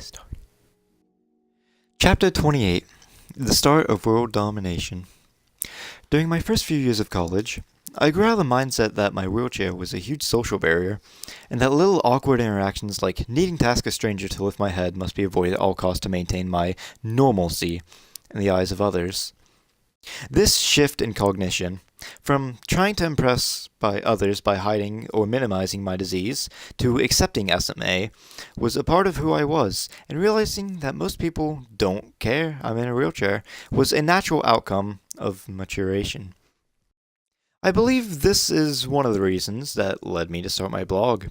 story. Chapter 28. The Start of World Domination. During my first few years of college, I grew out of the mindset that my wheelchair was a huge social barrier, and that little awkward interactions like needing to ask a stranger to lift my head must be avoided at all costs to maintain my normalcy in the eyes of others. This shift in cognition, from trying to impress by others by hiding or minimizing my disease, to accepting SMA, was a part of who I was, and realizing that most people don't care I'm in a wheelchair was a natural outcome of maturation. I believe this is one of the reasons that led me to start my blog.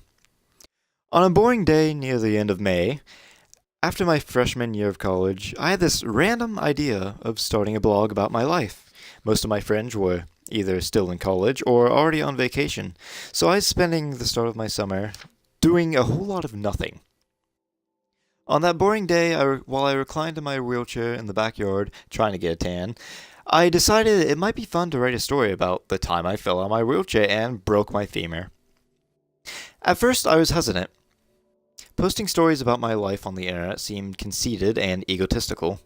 On a boring day near the end of May, after my freshman year of college, I had this random idea of starting a blog about my life. Most of my friends were either still in college or already on vacation, so I was spending the start of my summer doing a whole lot of nothing. On that boring day, while I reclined in my wheelchair in the backyard trying to get a tan, I decided it might be fun to write a story about the time I fell out of my wheelchair and broke my femur. At first, I was hesitant. Posting stories about my life on the internet seemed conceited and egotistical.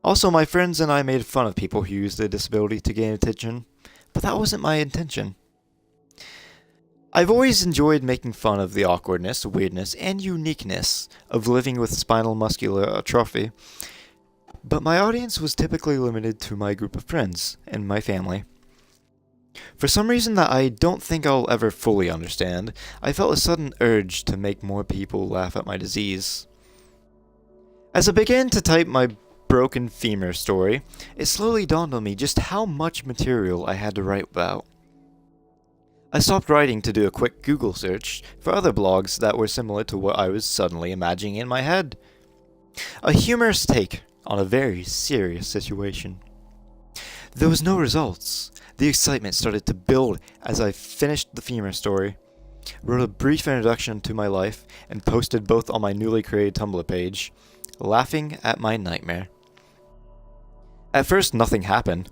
Also, my friends and I made fun of people who used their disability to gain attention, but that wasn't my intention. I've always enjoyed making fun of the awkwardness, weirdness, and uniqueness of living with spinal muscular atrophy, but my audience was typically limited to my group of friends and my family. For some reason that I don't think I'll ever fully understand, I felt a sudden urge to make more people laugh at my disease. As I began to type my broken femur story, it slowly dawned on me just how much material I had to write about. I stopped writing to do a quick Google search for other blogs that were similar to what I was suddenly imagining in my head. A humorous take on a very serious situation. There was no results. The excitement started to build as I finished the femur story, wrote a brief introduction to my life, and posted both on my newly created Tumblr page, laughing at my nightmare. At first, nothing happened.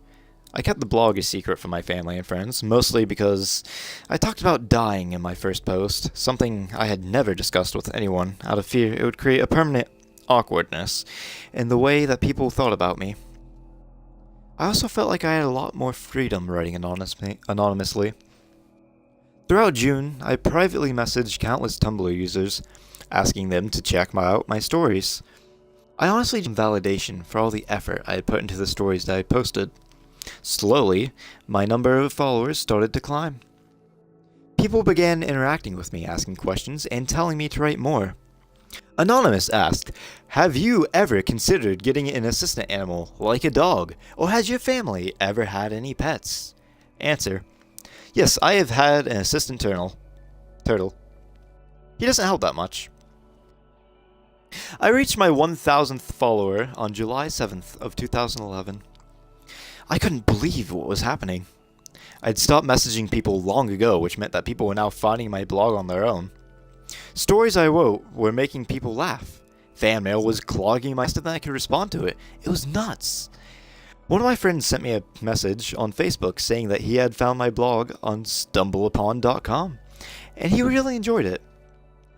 I kept the blog a secret from my family and friends, mostly because I talked about dying in my first post, something I had never discussed with anyone, out of fear it would create a permanent awkwardness in the way that people thought about me. I also felt like I had a lot more freedom writing anonymously. Throughout June, I privately messaged countless Tumblr users, asking them to check out my stories. I honestly did validation for all the effort I had put into the stories that I posted. Slowly, my number of followers started to climb. People began interacting with me, asking questions, and telling me to write more. Anonymous asked, "Have you ever considered getting an assistant animal, like a dog, or has your family ever had any pets?" Answer, "Yes, I have had an assistant turtle. He doesn't help that much." I reached my 1,000th follower on July 7th of 2011. I couldn't believe what was happening. I'd stopped messaging people long ago, which meant that people were now finding my blog on their own. Stories I wrote were making people laugh. Fan mail was clogging my system, and I could respond to it. It was nuts. One of my friends sent me a message on Facebook saying that he had found my blog on stumbleupon.com, and he really enjoyed it.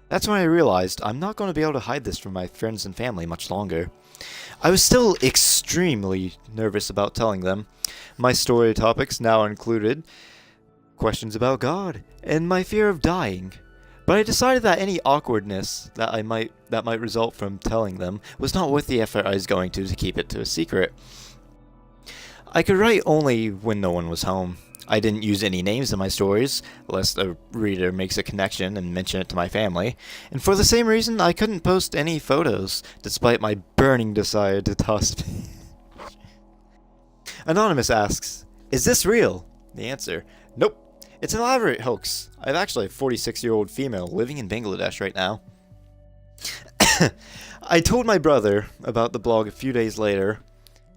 That's when I realized I'm not going to be able to hide this from my friends and family much longer. I was still extremely nervous about telling them. My story topics now included questions about God and my fear of dying. But I decided that any awkwardness that might result from telling them was not worth the effort I was going to keep it to a secret. I could write only when no one was home. I didn't use any names in my stories, lest a reader makes a connection and mention it to my family. And for the same reason, I couldn't post any photos, despite my burning desire to toss. Anonymous asks, "Is this real?" The answer, "Nope. It's an elaborate hoax. I'm actually a 46-year-old female living in Bangladesh right now." I told my brother about the blog a few days later,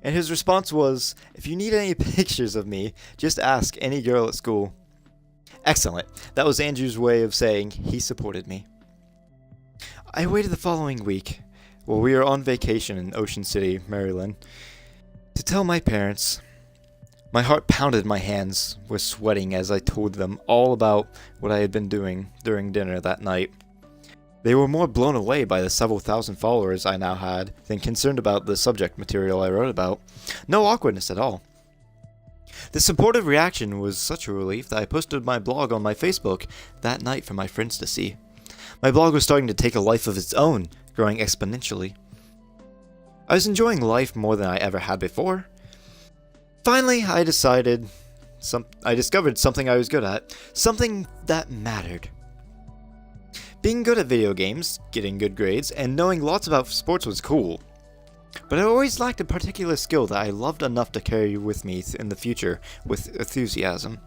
and his response was, "If you need any pictures of me, just ask any girl at school." Excellent. That was Andrew's way of saying he supported me. I waited the following week, while we were on vacation in Ocean City, Maryland, to tell my parents. My heart pounded, my hands were sweating as I told them all about what I had been doing during dinner that night. They were more blown away by the several thousand followers I now had than concerned about the subject material I wrote about. No awkwardness at all. The supportive reaction was such a relief that I posted my blog on my Facebook that night for my friends to see. My blog was starting to take a life of its own, growing exponentially. I was enjoying life more than I ever had before. Finally, I discovered something I was good at, something that mattered. Being good at video games, getting good grades, and knowing lots about sports was cool. But I always lacked a particular skill that I loved enough to carry with me in the future with enthusiasm.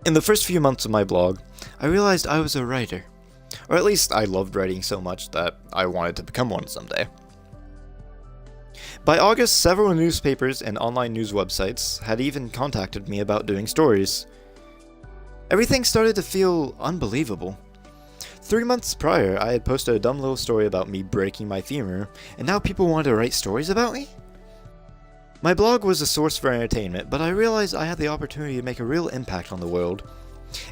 In the first few months of my blog, I realized I was a writer. Or at least I loved writing so much that I wanted to become one someday. By August, several newspapers and online news websites had even contacted me about doing stories. Everything started to feel unbelievable. 3 months prior, I had posted a dumb little story about me breaking my femur, and now people wanted to write stories about me? My blog was a source for entertainment, but I realized I had the opportunity to make a real impact on the world.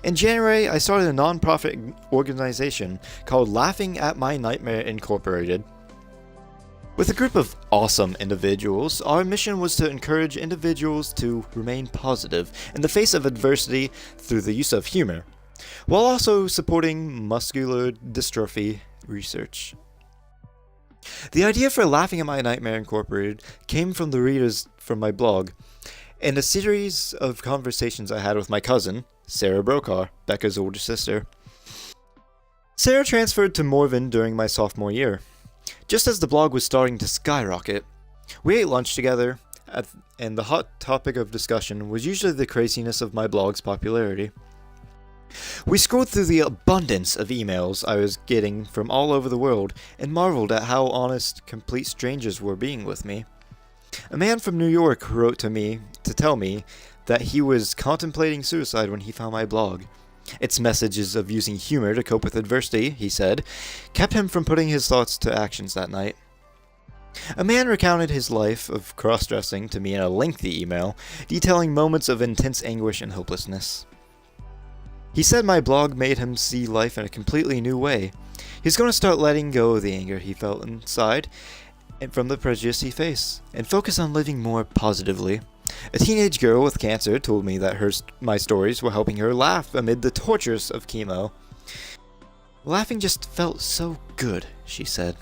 In January, I started a non-profit organization called Laughing at My Nightmare Incorporated. With a group of awesome individuals, our mission was to encourage individuals to remain positive in the face of adversity through the use of humor, while also supporting muscular dystrophy research. The idea for Laughing at My Nightmare Incorporated came from the readers from my blog, and a series of conversations I had with my cousin, Sarah Brokaw, Becca's older sister. Sarah transferred to Morven during my sophomore year. Just as the blog was starting to skyrocket, we ate lunch together, and the hot topic of discussion was usually the craziness of my blog's popularity. We scrolled through the abundance of emails I was getting from all over the world and marveled at how honest, complete strangers were being with me. A man from New York wrote to me to tell me that he was contemplating suicide when he found my blog. Its messages of using humor to cope with adversity, he said, kept him from putting his thoughts to actions that night. A man recounted his life of cross-dressing to me in a lengthy email, detailing moments of intense anguish and hopelessness. He said my blog made him see life in a completely new way. He's going to start letting go of the anger he felt inside and from the prejudice he faced, and focus on living more positively. A teenage girl with cancer told me that my stories were helping her laugh amid the tortures of chemo. Laughing just felt so good, she said.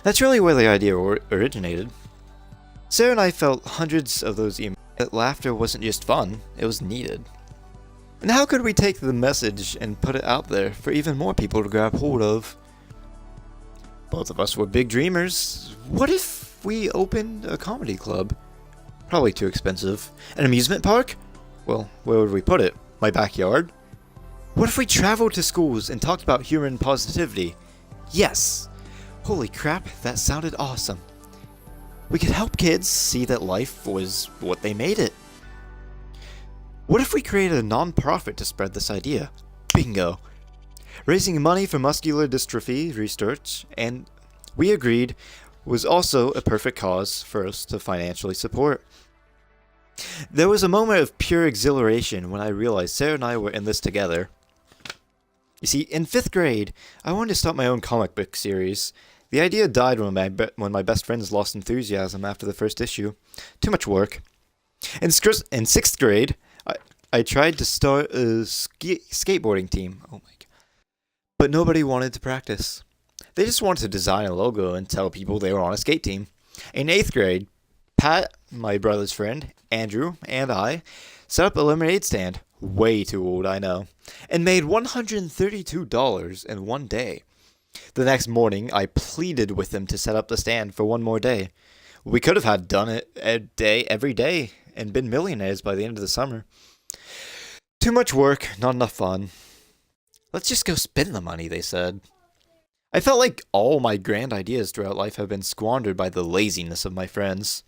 That's really where the idea originated. Sarah and I felt hundreds of those emails that laughter wasn't just fun, it was needed. And how could we take the message and put it out there for even more people to grab hold of? Both of us were big dreamers. What if we opened a comedy club? Probably too expensive. An amusement park? Well, where would we put it? My backyard? What if we traveled to schools and talked about humor and positivity? Yes! Holy crap, that sounded awesome. We could help kids see that life was what they made it. What if we created a non-profit to spread this idea? Bingo! Raising money for muscular dystrophy research, and we agreed, was also a perfect cause for us to financially support. There was a moment of pure exhilaration when I realized Sarah and I were in this together. You see, in 5th grade, I wanted to start my own comic book series. The idea died when my best friends lost enthusiasm after the first issue. Too much work. In 6th grade, I tried to start a skateboarding team. Oh my god. But nobody wanted to practice. They just wanted to design a logo and tell people they were on a skate team. In 8th grade, Pat, my brother's friend, Andrew, and I set up a lemonade stand, way too old, I know, and made $132 in one day. The next morning, I pleaded with them to set up the stand for one more day. We could have done it every day and been millionaires by the end of the summer. Too much work, not enough fun. Let's just go spend the money, they said. I felt like all my grand ideas throughout life have been squandered by the laziness of my friends.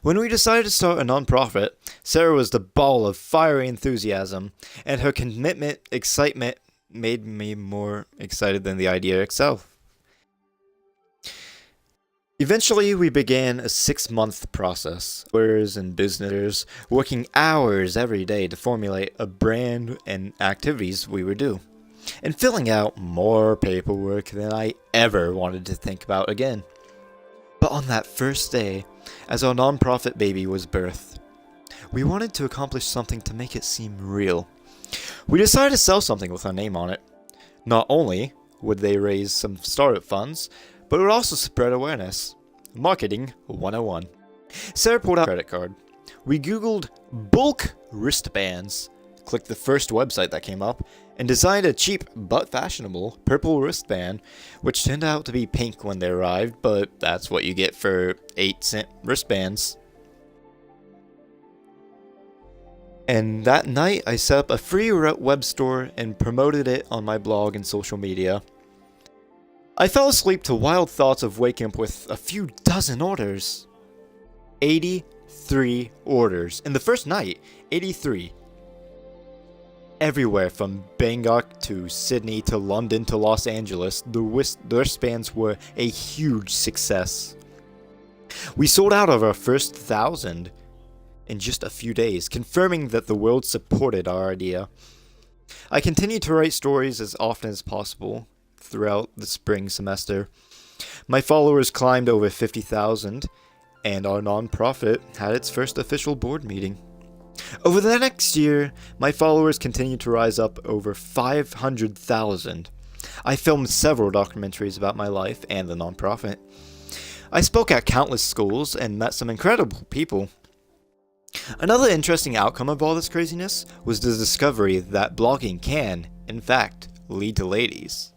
When we decided to start a non-profit, Sarah was the ball of fiery enthusiasm, and her excitement made me more excited than the idea itself. Eventually, we began a 6-month process, lawyers and businessers working hours every day to formulate a brand and activities we would do. and filling out more paperwork than I ever wanted to think about again. But on that first day, as our nonprofit baby was birthed, we wanted to accomplish something to make it seem real. We decided to sell something with our name on it. Not only would they raise some startup funds, but it would also spread awareness. Marketing 101. Sarah pulled out a credit card. We googled bulk wristbands, clicked the first website that came up, and designed a cheap but fashionable purple wristband, which turned out to be pink when they arrived, but that's what you get for 8-cent wristbands. And that night, I set up a free web store and promoted it on my blog and social media. I fell asleep to wild thoughts of waking up with a few dozen orders. 83 orders. In the first night, 83. Everywhere from Bangkok to Sydney to London to Los Angeles, the wristbands were a huge success. We sold out of our first 1,000 in just a few days, confirming that the world supported our idea. I continued to write stories as often as possible throughout the spring semester. My followers climbed over 50,000, and our nonprofit had its first official board meeting. Over the next year, my followers continued to rise up over 500,000. I filmed several documentaries about my life and the nonprofit. I spoke at countless schools and met some incredible people. Another interesting outcome of all this craziness was the discovery that blogging can, in fact, lead to ladies.